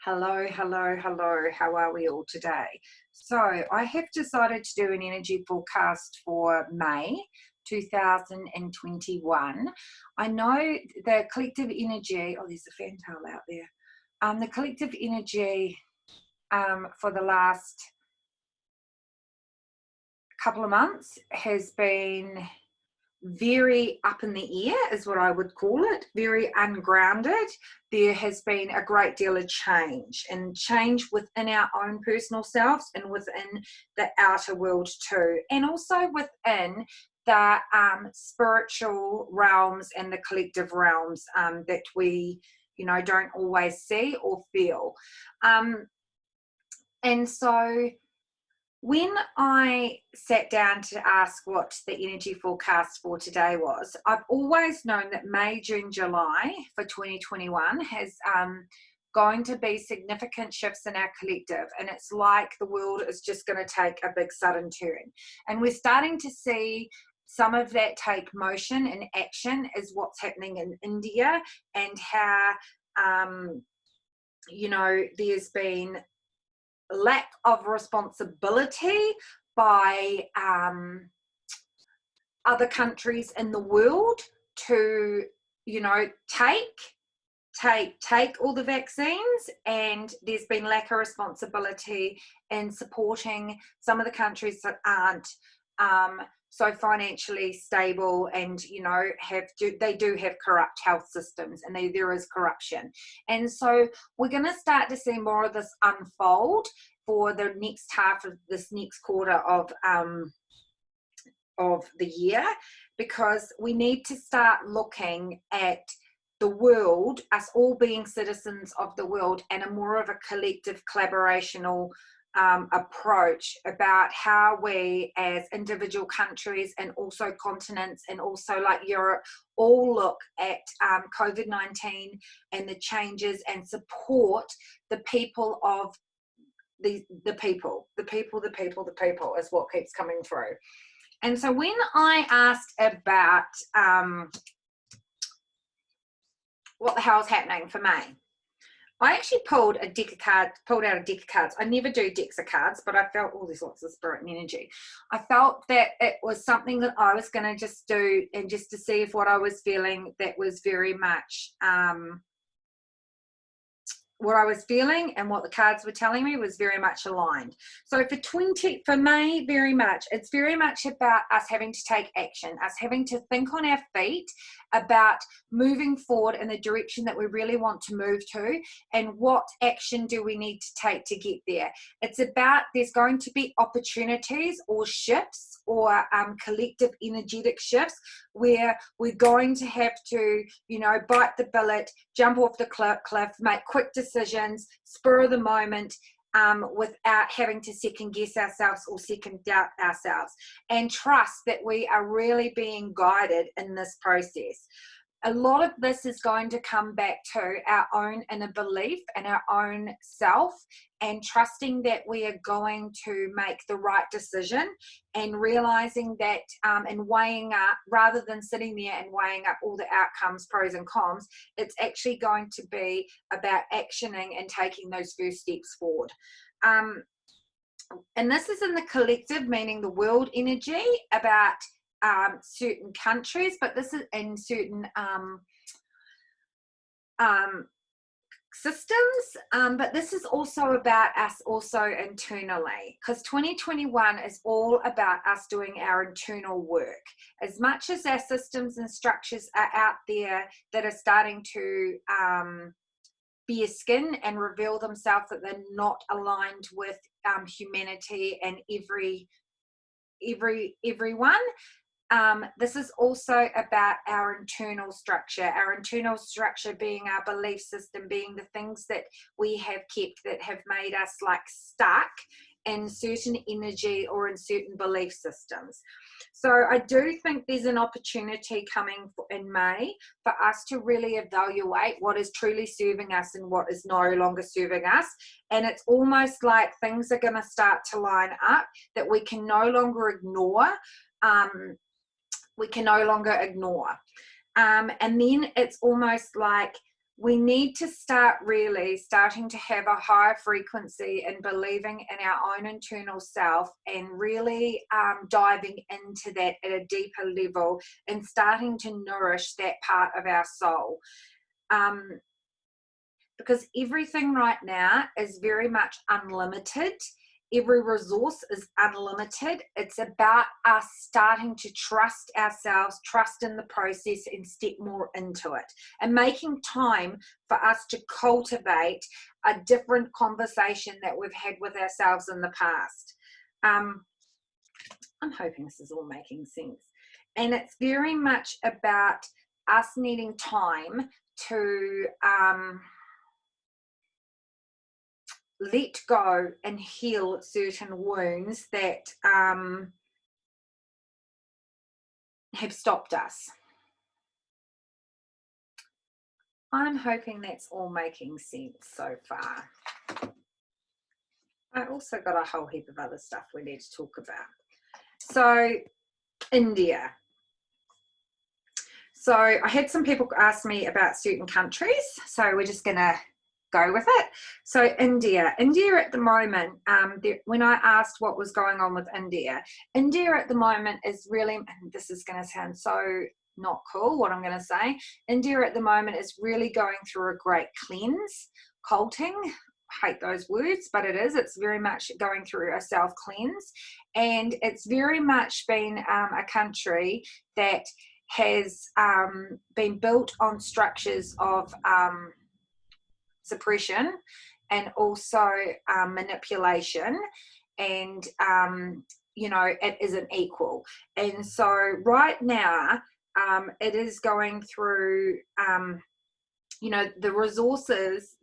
Hello, hello, hello. How are we all today? So, I have decided to do an energy forecast for May 2021. I know the collective energy, oh, there's a fantail out there. The collective energy for the last couple of months has been very up in the air, is what I would call it, very ungrounded. There has been a great deal of change, and change within our own personal selves and within the outer world too, and also within the spiritual realms and the collective realms that we don't always see or feel. And so when I sat down to ask what the energy forecast for today was, I've always known that May, June, July for 2021 has going to be significant shifts in our collective, and it's like the world is just going to take a big sudden turn. And we're starting to see some of that take motion and action is what's happening in India, and how there's been lack of responsibility by other countries in the world to take all the vaccines, and there's been lack of responsibility in supporting some of the countries that aren't so financially stable, and they do have corrupt health systems, and there is corruption. And so we're going to start to see more of this unfold for the next half of this next quarter of the year, because we need to start looking at the world, us all being citizens of the world, and a more of a collective collaborational approach about how we as individual countries and also continents, and also like Europe, all look at COVID-19 and the changes and support the people of the people is what keeps coming through. And so when I asked about what the hell's happening for May, I actually pulled out a deck of cards. I never do decks of cards, but I felt, there's lots of spirit and energy. I felt that it was something that I was going to just do, and just to see if what I was feeling, that was very much what I was feeling and what the cards were telling me was very much aligned. So for May, very much, it's very much about us having to take action, us having to think on our feet about moving forward in the direction that we really want to move to, and what action do we need to take to get there. It's about, there's going to be opportunities or shifts or collective energetic shifts where we're going to have to, bite the bullet, jump off the cliff, make quick decisions, spur of the moment, without having to second guess ourselves or second doubt ourselves, and trust that we are really being guided in this process. A lot of this is going to come back to our own inner belief and our own self, and trusting that we are going to make the right decision, and realizing that and weighing up, rather than sitting there and weighing up all the outcomes, pros and cons, it's actually going to be about actioning and taking those first steps forward. And this is in the collective, meaning the world energy, about certain countries, but this is in certain systems, but this is also about us also internally, because 2021 is all about us doing our internal work. As much as our systems and structures are out there that are starting to bare skin and reveal themselves that they're not aligned with humanity and everyone, this is also about our internal structure being our belief system, being the things that we have kept that have made us like stuck in certain energy or in certain belief systems. So I do think there's an opportunity coming in May for us to really evaluate what is truly serving us and what is no longer serving us. And it's almost like things are going to start to line up that we can no longer ignore. And then it's almost like we need to start really starting to have a higher frequency in believing in our own internal self and really diving into that at a deeper level and starting to nourish that part of our soul. Because everything right now is very much unlimited. Every resource is unlimited. It's about us starting to trust ourselves, trust in the process, and step more into it, and making time for us to cultivate a different conversation that we've had with ourselves in the past. I'm hoping this is all making sense. And it's very much about us needing time to let go and heal certain wounds that have stopped us. I'm hoping that's all making sense so far. I also got a whole heap of other stuff we need to talk about. So, India. So I had some people ask me about certain countries, so we're just going to go with it. So India at the moment, when I asked what was going on with India at the moment is really, and this is going to sound so not cool what I'm going to say, India at the moment is really going through a great cleanse, culting. I hate those words, but it's very much going through a self cleanse, and it's very much been a country that has been built on structures of suppression and also manipulation, and it isn't equal. And so right now it is going through the resources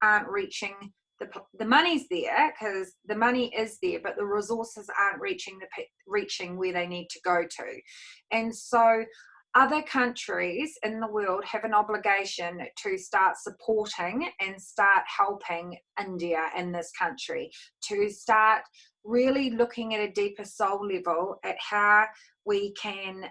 aren't reaching. The money's there because the money is there, but the resources aren't reaching where they need to go to. And so other countries in the world have an obligation to start supporting and start helping India in this country, to start really looking at a deeper soul level at how we can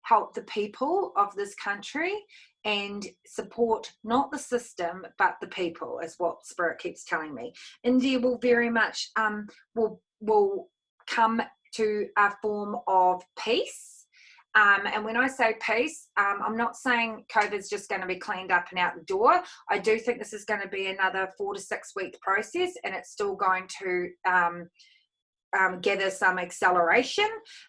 help the people of this country and support not the system but the people, is what Spirit keeps telling me. India will very much will come to a form of peace. And when I say peace, I'm not saying COVID's just going to be cleaned up and out the door. I do think this is going to be another 4 to 6 week process, and it's still going to gather some acceleration,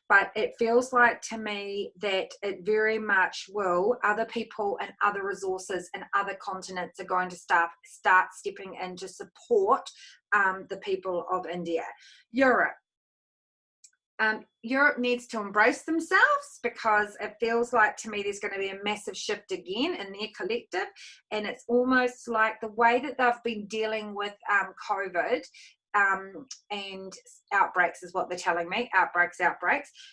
but it feels like to me that it very much will. Other people and other resources and other continents are going to start stepping in to support the people of India. Europe needs to embrace themselves, because it feels like to me there's going to be a massive shift again in their collective, and it's almost like the way that they've been dealing with COVID and outbreaks is what they're telling me, outbreaks.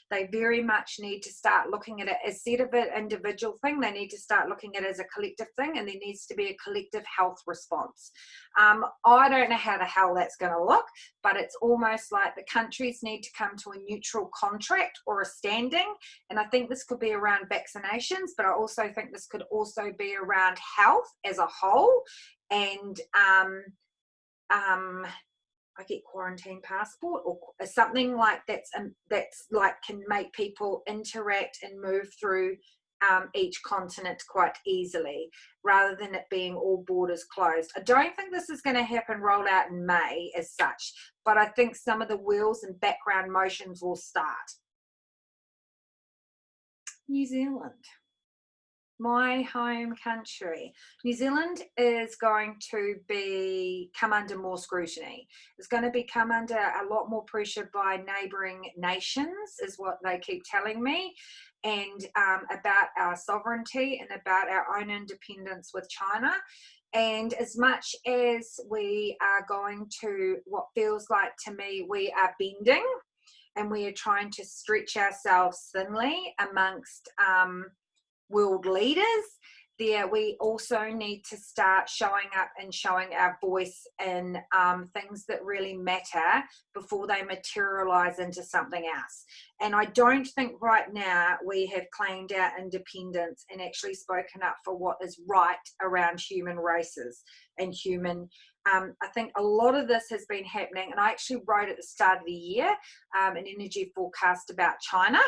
They very much need to start looking at it instead of an individual thing. They need to start looking at it as a collective thing, and there needs to be a collective health response. I don't know how the hell that's going to look, but it's almost like the countries need to come to a neutral contract or a standing, and I think this could be around vaccinations, but I also think this could also be around health as a whole, and I get quarantine passport or something like that's like can make people interact and move through each continent quite easily, rather than it being all borders closed. I don't think this is going to happen roll out in May as such, but I think some of the wheels and background motions will start. New Zealand, my home country. New Zealand is going to come under more scrutiny. It's going to come under a lot more pressure by neighbouring nations, is what they keep telling me, and about our sovereignty and about our own independence with China. And as much as we are going to, what feels like to me, we are bending and we are trying to stretch ourselves thinly amongst world leaders, there, we also need to start showing up and showing our voice in things that really matter before they materialize into something else. And I don't think right now we have claimed our independence and actually spoken up for what is right around human races and human. I think a lot of this has been happening, and I actually wrote at the start of the year an energy forecast about China.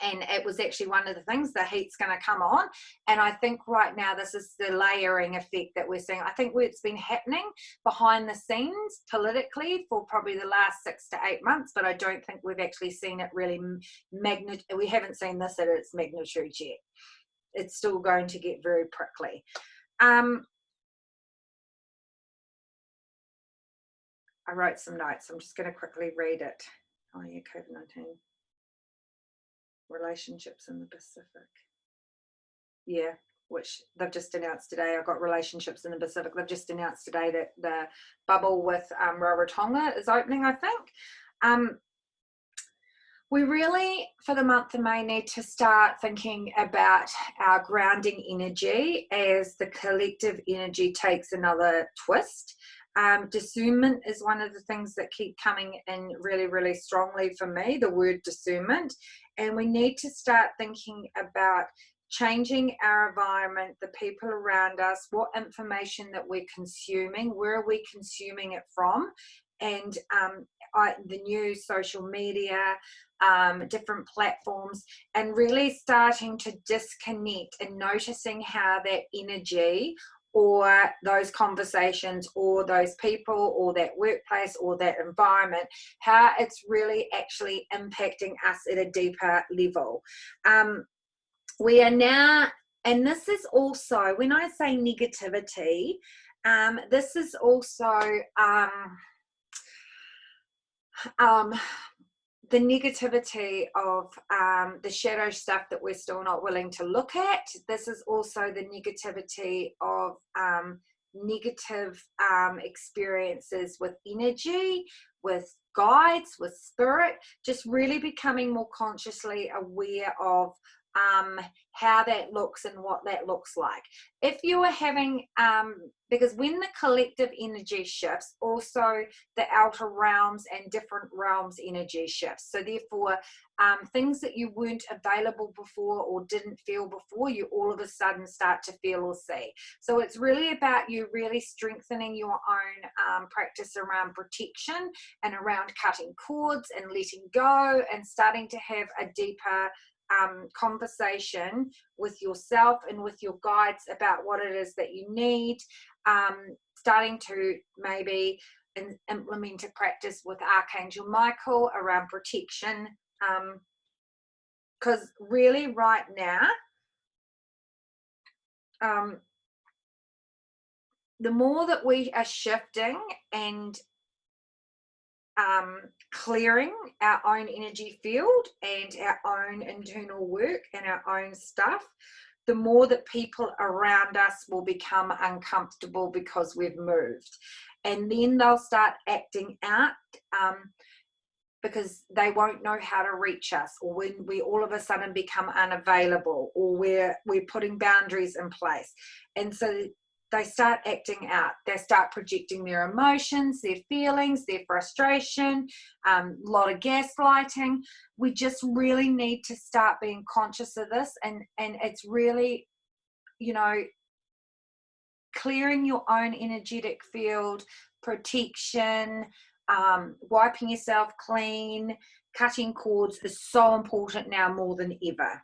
And it was actually one of the things, the heat's going to come on. And I think right now this is the layering effect that we're seeing. I think it's been happening behind the scenes politically for probably the last 6 to 8 months, but I don't think we've actually seen it really we haven't seen this at its magnitude yet. It's still going to get very prickly. I wrote some notes. I'm just going to quickly read it. Oh yeah, COVID-19. Relationships in the Pacific. Yeah, which they've just announced today. I've got relationships in the Pacific. They've just announced today that the bubble with Rarotonga is opening, I think. We really, for the month of May, need to start thinking about our grounding energy as the collective energy takes another twist. Discernment is one of the things that keep coming in really, really strongly for me, the word discernment. And we need to start thinking about changing our environment, the people around us, what information that we're consuming, where are we consuming it from, and the new social media, different platforms, and really starting to disconnect and noticing how that energy or those conversations or those people or that workplace or that environment, how it's really actually impacting us at a deeper level. We are now, and this is also, when I say negativity, this is also the negativity of the shadow stuff that we're still not willing to look at. This is also the negativity of negative experiences with energy, with guides, with spirit, just really becoming more consciously aware of how that looks and what that looks like. If you are having, because when the collective energy shifts, also the outer realms and different realms energy shifts. So therefore, things that you weren't available before or didn't feel before, you all of a sudden start to feel or see. So it's really about you really strengthening your own practice around protection and around cutting cords and letting go and starting to have a deeper conversation with yourself and with your guides about what it is that you need, starting to maybe implement a practice with Archangel Michael around protection, because really right now the more that we are shifting and clearing our own energy field and our own internal work and our own stuff, the more that people around us will become uncomfortable because we've moved. And then they'll start acting out because they won't know how to reach us, or when we all of a sudden become unavailable, or we're putting boundaries in place. And so they start acting out. They start projecting their emotions, their feelings, their frustration, a lot of gaslighting. We just really need to start being conscious of this. And it's really, you know, clearing your own energetic field, protection, wiping yourself clean, cutting cords is so important now more than ever.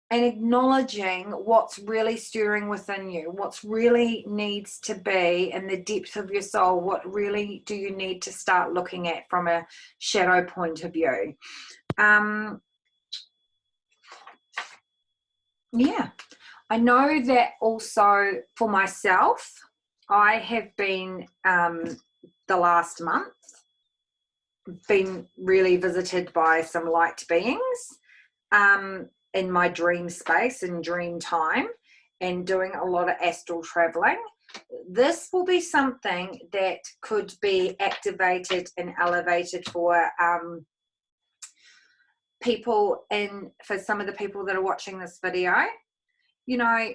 And acknowledging what's really stirring within you, what's really needs to be in the depth of your soul, what really do you need to start looking at from a shadow point of view. Yeah, I know that also for myself, I have been the last month been really visited by some light beings in my dream space and dream time, and doing a lot of astral traveling. This will be something that could be activated and elevated for people, and for some of the people that are watching this video, you know,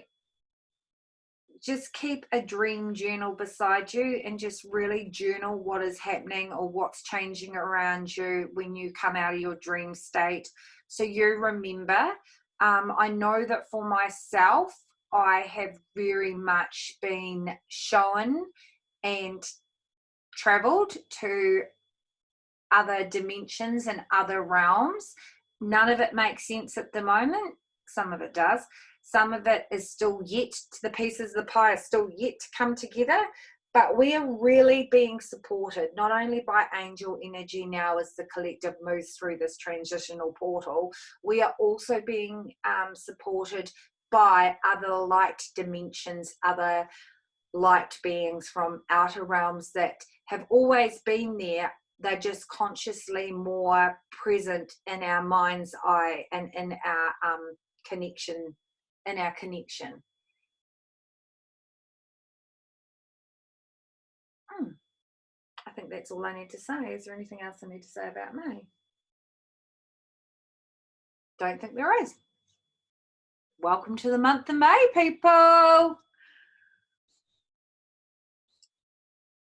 just keep a dream journal beside you and just really journal what is happening or what's changing around you when you come out of your dream state. So you remember, I know that for myself, I have very much been shown and traveled to other dimensions and other realms. None of it makes sense at the moment. Some of it does. Some of it is still yet, the pieces of the pie are still yet to come together. But we are really being supported, not only by angel energy now as the collective moves through this transitional portal, we are also being supported by other light dimensions, other light beings from outer realms that have always been there. They're just consciously more present in our mind's eye and in our connection, in our connection. I think that's all I need to say. Is there anything else I need to say about May? Don't think there is. Welcome to the month of May, people.